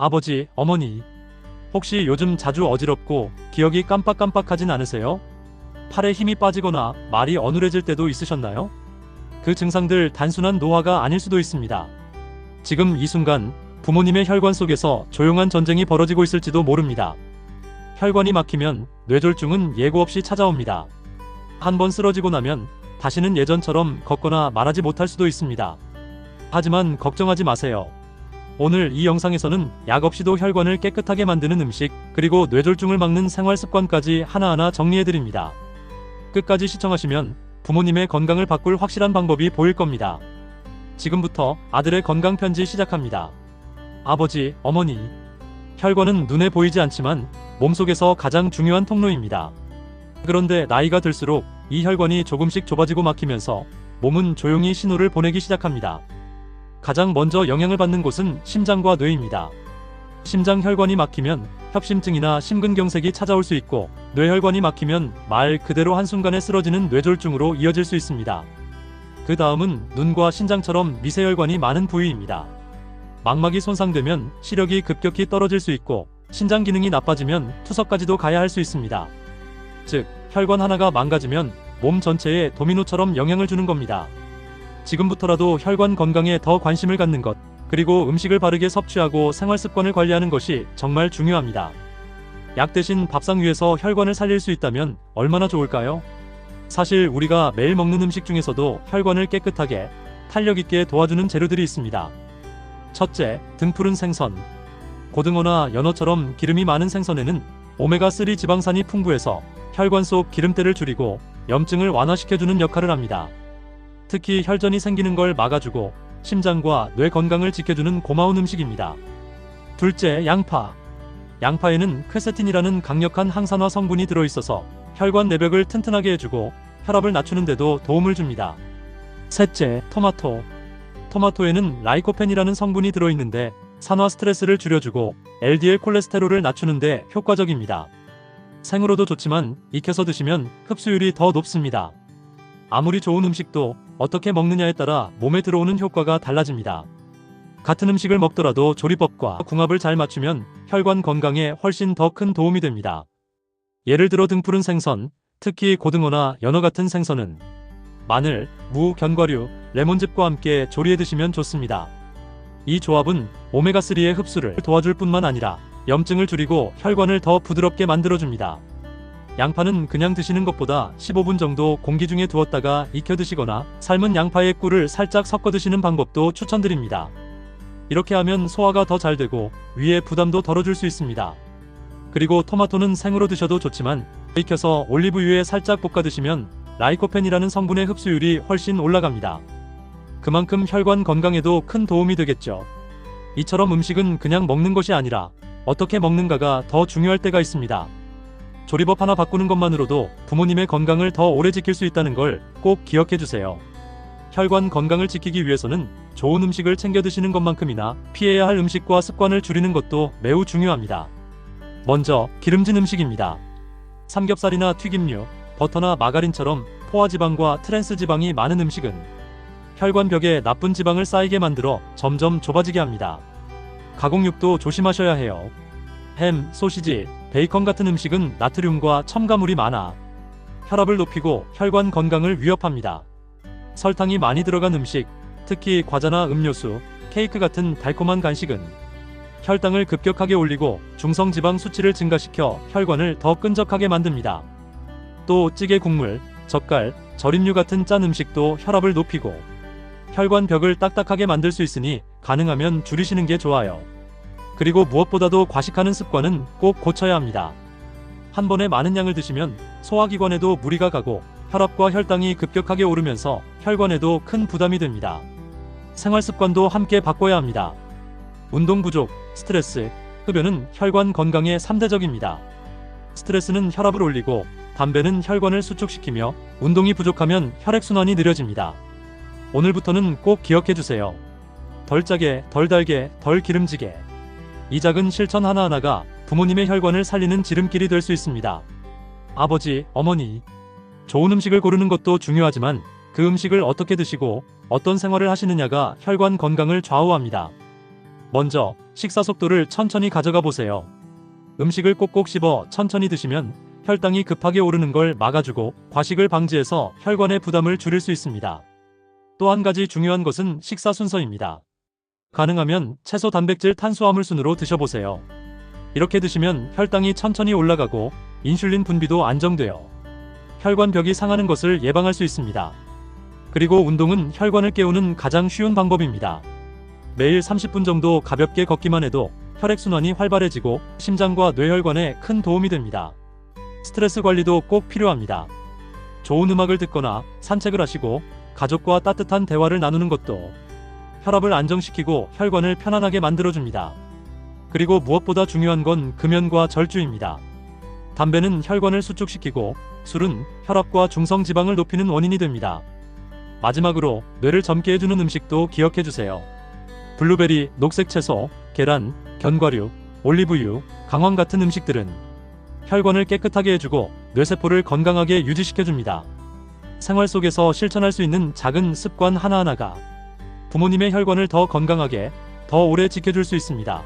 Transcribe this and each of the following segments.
아버지, 어머니, 혹시 요즘 자주 어지럽고 기억이 깜빡깜빡하진 않으세요? 팔에 힘이 빠지거나 말이 어눌해질 때도 있으셨나요? 그 증상들 단순한 노화가 아닐 수도 있습니다. 지금 이 순간 부모님의 혈관 속에서 조용한 전쟁이 벌어지고 있을지도 모릅니다. 혈관이 막히면 뇌졸중은 예고 없이 찾아옵니다. 한번 쓰러지고 나면 다시는 예전처럼 걷거나 말하지 못할 수도 있습니다. 하지만 걱정하지 마세요. 오늘 이 영상에서는 약 없이도 혈관을 깨끗하게 만드는 음식, 그리고 뇌졸중을 막는 생활 습관까지 하나하나 정리해드립니다. 끝까지 시청하시면 부모님의 건강을 바꿀 확실한 방법이 보일 겁니다. 지금부터 아들의 건강 편지 시작합니다. 아버지, 어머니, 혈관은 눈에 보이지 않지만 몸속에서 가장 중요한 통로입니다. 그런데 나이가 들수록 이 혈관이 조금씩 좁아지고 막히면서 몸은 조용히 신호를 보내기 시작합니다. 가장 먼저 영향을 받는 곳은 심장과 뇌입니다. 심장 혈관이 막히면 협심증이나 심근경색이 찾아올 수 있고, 뇌혈관이 막히면 말 그대로 한순간에 쓰러지는 뇌졸중으로 이어질 수 있습니다. 그 다음은 눈과 신장처럼 미세혈관이 많은 부위입니다. 망막이 손상되면 시력이 급격히 떨어질 수 있고, 신장 기능이 나빠지면 투석까지도 가야 할 수 있습니다. 즉, 혈관 하나가 망가지면 몸 전체에 도미노처럼 영향을 주는 겁니다. 지금부터라도 혈관 건강에 더 관심을 갖는 것, 그리고 음식을 바르게 섭취하고 생활 습관을 관리하는 것이 정말 중요합니다. 약 대신 밥상 위에서 혈관을 살릴 수 있다면 얼마나 좋을까요? 사실 우리가 매일 먹는 음식 중에서도 혈관을 깨끗하게, 탄력 있게 도와주는 재료들이 있습니다. 첫째, 등푸른 생선. 고등어나 연어처럼 기름이 많은 생선에는 오메가3 지방산이 풍부해서 혈관 속 기름때를 줄이고 염증을 완화시켜주는 역할을 합니다. 특히 혈전이 생기는 걸 막아주고 심장과 뇌 건강을 지켜주는 고마운 음식입니다. 둘째, 양파. 양파에는 퀘세틴이라는 강력한 항산화 성분이 들어있어서 혈관 내벽을 튼튼하게 해주고 혈압을 낮추는 데도 도움을 줍니다. 셋째, 토마토. 토마토에는 라이코펜이라는 성분이 들어있는데 산화 스트레스를 줄여주고 LDL 콜레스테롤을 낮추는 데 효과적입니다. 생으로도 좋지만 익혀서 드시면 흡수율이 더 높습니다. 아무리 좋은 음식도 어떻게 먹느냐에 따라 몸에 들어오는 효과가 달라집니다. 같은 음식을 먹더라도 조리법과 궁합을 잘 맞추면 혈관 건강에 훨씬 더 큰 도움이 됩니다. 예를 들어 등푸른 생선, 특히 고등어나 연어 같은 생선은 마늘, 무, 견과류, 레몬즙과 함께 조리해 드시면 좋습니다. 이 조합은 오메가3의 흡수를 도와줄 뿐만 아니라 염증을 줄이고 혈관을 더 부드럽게 만들어줍니다. 양파는 그냥 드시는 것보다 15분 정도 공기 중에 두었다가 익혀 드시거나 삶은 양파에 꿀을 살짝 섞어 드시는 방법도 추천드립니다. 이렇게 하면 소화가 더 잘 되고 위에 부담도 덜어줄 수 있습니다. 그리고 토마토는 생으로 드셔도 좋지만 익혀서 올리브유에 살짝 볶아 드시면 라이코펜이라는 성분의 흡수율이 훨씬 올라갑니다. 그만큼 혈관 건강에도 큰 도움이 되겠죠. 이처럼 음식은 그냥 먹는 것이 아니라 어떻게 먹는가가 더 중요할 때가 있습니다. 조리법 하나 바꾸는 것만으로도 부모님의 건강을 더 오래 지킬 수 있다는 걸 꼭 기억해 주세요. 혈관 건강을 지키기 위해서는 좋은 음식을 챙겨 드시는 것만큼이나 피해야 할 음식과 습관을 줄이는 것도 매우 중요합니다. 먼저 기름진 음식입니다. 삼겹살이나 튀김류, 버터나 마가린처럼 포화지방과 트랜스지방이 많은 음식은 혈관벽에 나쁜 지방을 쌓이게 만들어 점점 좁아지게 합니다. 가공육도 조심하셔야 해요. 햄, 소시지, 베이컨 같은 음식은 나트륨과 첨가물이 많아 혈압을 높이고 혈관 건강을 위협합니다. 설탕이 많이 들어간 음식, 특히 과자나 음료수, 케이크 같은 달콤한 간식은 혈당을 급격하게 올리고 중성지방 수치를 증가시켜 혈관을 더 끈적하게 만듭니다. 또 찌개 국물, 젓갈, 절임류 같은 짠 음식도 혈압을 높이고 혈관 벽을 딱딱하게 만들 수 있으니 가능하면 줄이시는 게 좋아요. 그리고 무엇보다도 과식하는 습관은 꼭 고쳐야 합니다. 한 번에 많은 양을 드시면 소화기관에도 무리가 가고 혈압과 혈당이 급격하게 오르면서 혈관에도 큰 부담이 됩니다. 생활 습관도 함께 바꿔야 합니다. 운동 부족, 스트레스, 흡연은 혈관 건강에 3대적입니다. 스트레스는 혈압을 올리고 담배는 혈관을 수축시키며 운동이 부족하면 혈액순환이 느려집니다. 오늘부터는 꼭 기억해주세요. 덜 짜게, 덜 달게, 덜 기름지게. 이 작은 실천 하나하나가 부모님의 혈관을 살리는 지름길이 될 수 있습니다. 아버지, 어머니, 좋은 음식을 고르는 것도 중요하지만 그 음식을 어떻게 드시고 어떤 생활을 하시느냐가 혈관 건강을 좌우합니다. 먼저 식사 속도를 천천히 가져가 보세요. 음식을 꼭꼭 씹어 천천히 드시면 혈당이 급하게 오르는 걸 막아주고 과식을 방지해서 혈관의 부담을 줄일 수 있습니다. 또 한 가지 중요한 것은 식사 순서입니다. 가능하면 채소, 단백질, 탄수화물 순으로 드셔보세요. 이렇게 드시면 혈당이 천천히 올라가고 인슐린 분비도 안정되어 혈관벽이 상하는 것을 예방할 수 있습니다. 그리고 운동은 혈관을 깨우는 가장 쉬운 방법입니다. 매일 30분 정도 가볍게 걷기만 해도 혈액순환이 활발해지고 심장과 뇌혈관에 큰 도움이 됩니다. 스트레스 관리도 꼭 필요합니다. 좋은 음악을 듣거나 산책을 하시고 가족과 따뜻한 대화를 나누는 것도 혈압을 안정시키고 혈관을 편안하게 만들어줍니다. 그리고 무엇보다 중요한 건 금연과 절주입니다. 담배는 혈관을 수축시키고 술은 혈압과 중성지방을 높이는 원인이 됩니다. 마지막으로 뇌를 젊게 해주는 음식도 기억해주세요. 블루베리, 녹색 채소, 계란, 견과류, 올리브유, 강황 같은 음식들은 혈관을 깨끗하게 해주고 뇌세포를 건강하게 유지시켜줍니다. 생활 속에서 실천할 수 있는 작은 습관 하나하나가 부모님의 혈관을 더 건강하게, 더 오래 지켜줄 수 있습니다.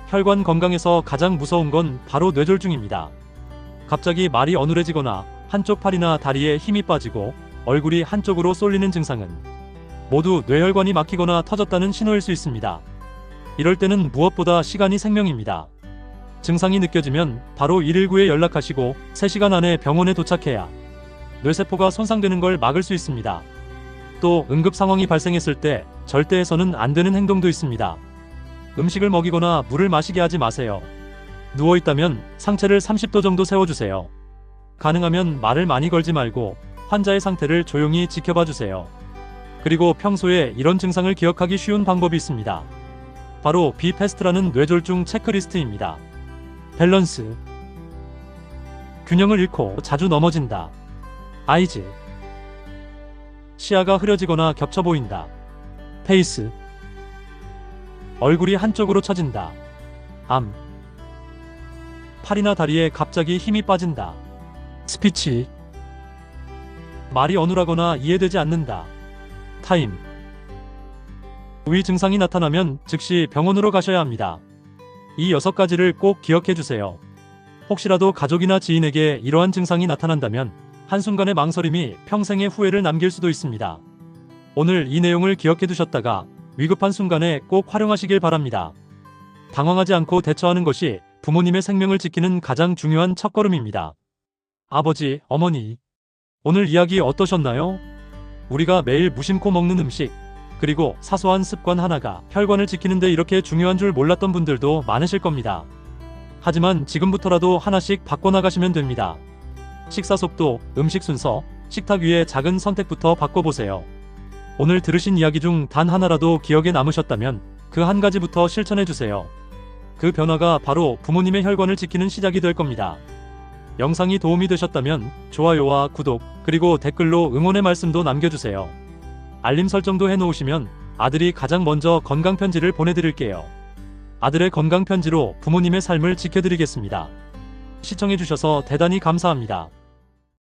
혈관 건강에서 가장 무서운 건 바로 뇌졸중입니다. 갑자기 말이 어눌해지거나 한쪽 팔이나 다리에 힘이 빠지고 얼굴이 한쪽으로 쏠리는 증상은 모두 뇌혈관이 막히거나 터졌다는 신호일 수 있습니다. 이럴 때는 무엇보다 시간이 생명입니다. 증상이 느껴지면 바로 119에 연락하시고 3시간 안에 병원에 도착해야 뇌세포가 손상되는 걸 막을 수 있습니다. 또 응급 상황이 발생했을 때 절대 해서는 안 되는 행동도 있습니다. 음식을 먹이거나 물을 마시게 하지 마세요. 누워있다면 상체를 30도 정도 세워주세요. 가능하면 말을 많이 걸지 말고 환자의 상태를 조용히 지켜봐 주세요. 그리고 평소에 이런 증상을 기억하기 쉬운 방법이 있습니다. 바로 비패스트라는 뇌졸중 체크리스트입니다. 밸런스, 균형을 잃고 자주 넘어진다. 아이즈, 시야가 흐려지거나 겹쳐 보인다. 페이스, 얼굴이 한쪽으로 처진다. 암, 팔이나 다리에 갑자기 힘이 빠진다. 스피치, 말이 어눌하거나 이해되지 않는다. 타임, 위 증상이 나타나면 즉시 병원으로 가셔야 합니다. 이 6가지를 꼭 기억해 주세요. 혹시라도 가족이나 지인에게 이러한 증상이 나타난다면 한순간의 망설임이 평생의 후회를 남길 수도 있습니다. 오늘 이 내용을 기억해 두셨다가 위급한 순간에 꼭 활용하시길 바랍니다. 당황하지 않고 대처하는 것이 부모님의 생명을 지키는 가장 중요한 첫걸음입니다. 아버지, 어머니, 오늘 이야기 어떠셨나요? 우리가 매일 무심코 먹는 음식, 그리고 사소한 습관 하나가 혈관을 지키는데 이렇게 중요한 줄 몰랐던 분들도 많으실 겁니다. 하지만 지금부터라도 하나씩 바꿔나가시면 됩니다. 식사 속도, 음식 순서, 식탁 위의 작은 선택부터 바꿔보세요. 오늘 들으신 이야기 중 단 하나라도 기억에 남으셨다면 그 한 가지부터 실천해주세요. 그 변화가 바로 부모님의 혈관을 지키는 시작이 될 겁니다. 영상이 도움이 되셨다면 좋아요와 구독, 그리고 댓글로 응원의 말씀도 남겨주세요. 알림 설정도 해놓으시면 아들이 가장 먼저 건강편지를 보내드릴게요. 아들의 건강편지로 부모님의 삶을 지켜드리겠습니다. 시청해주셔서 대단히 감사합니다.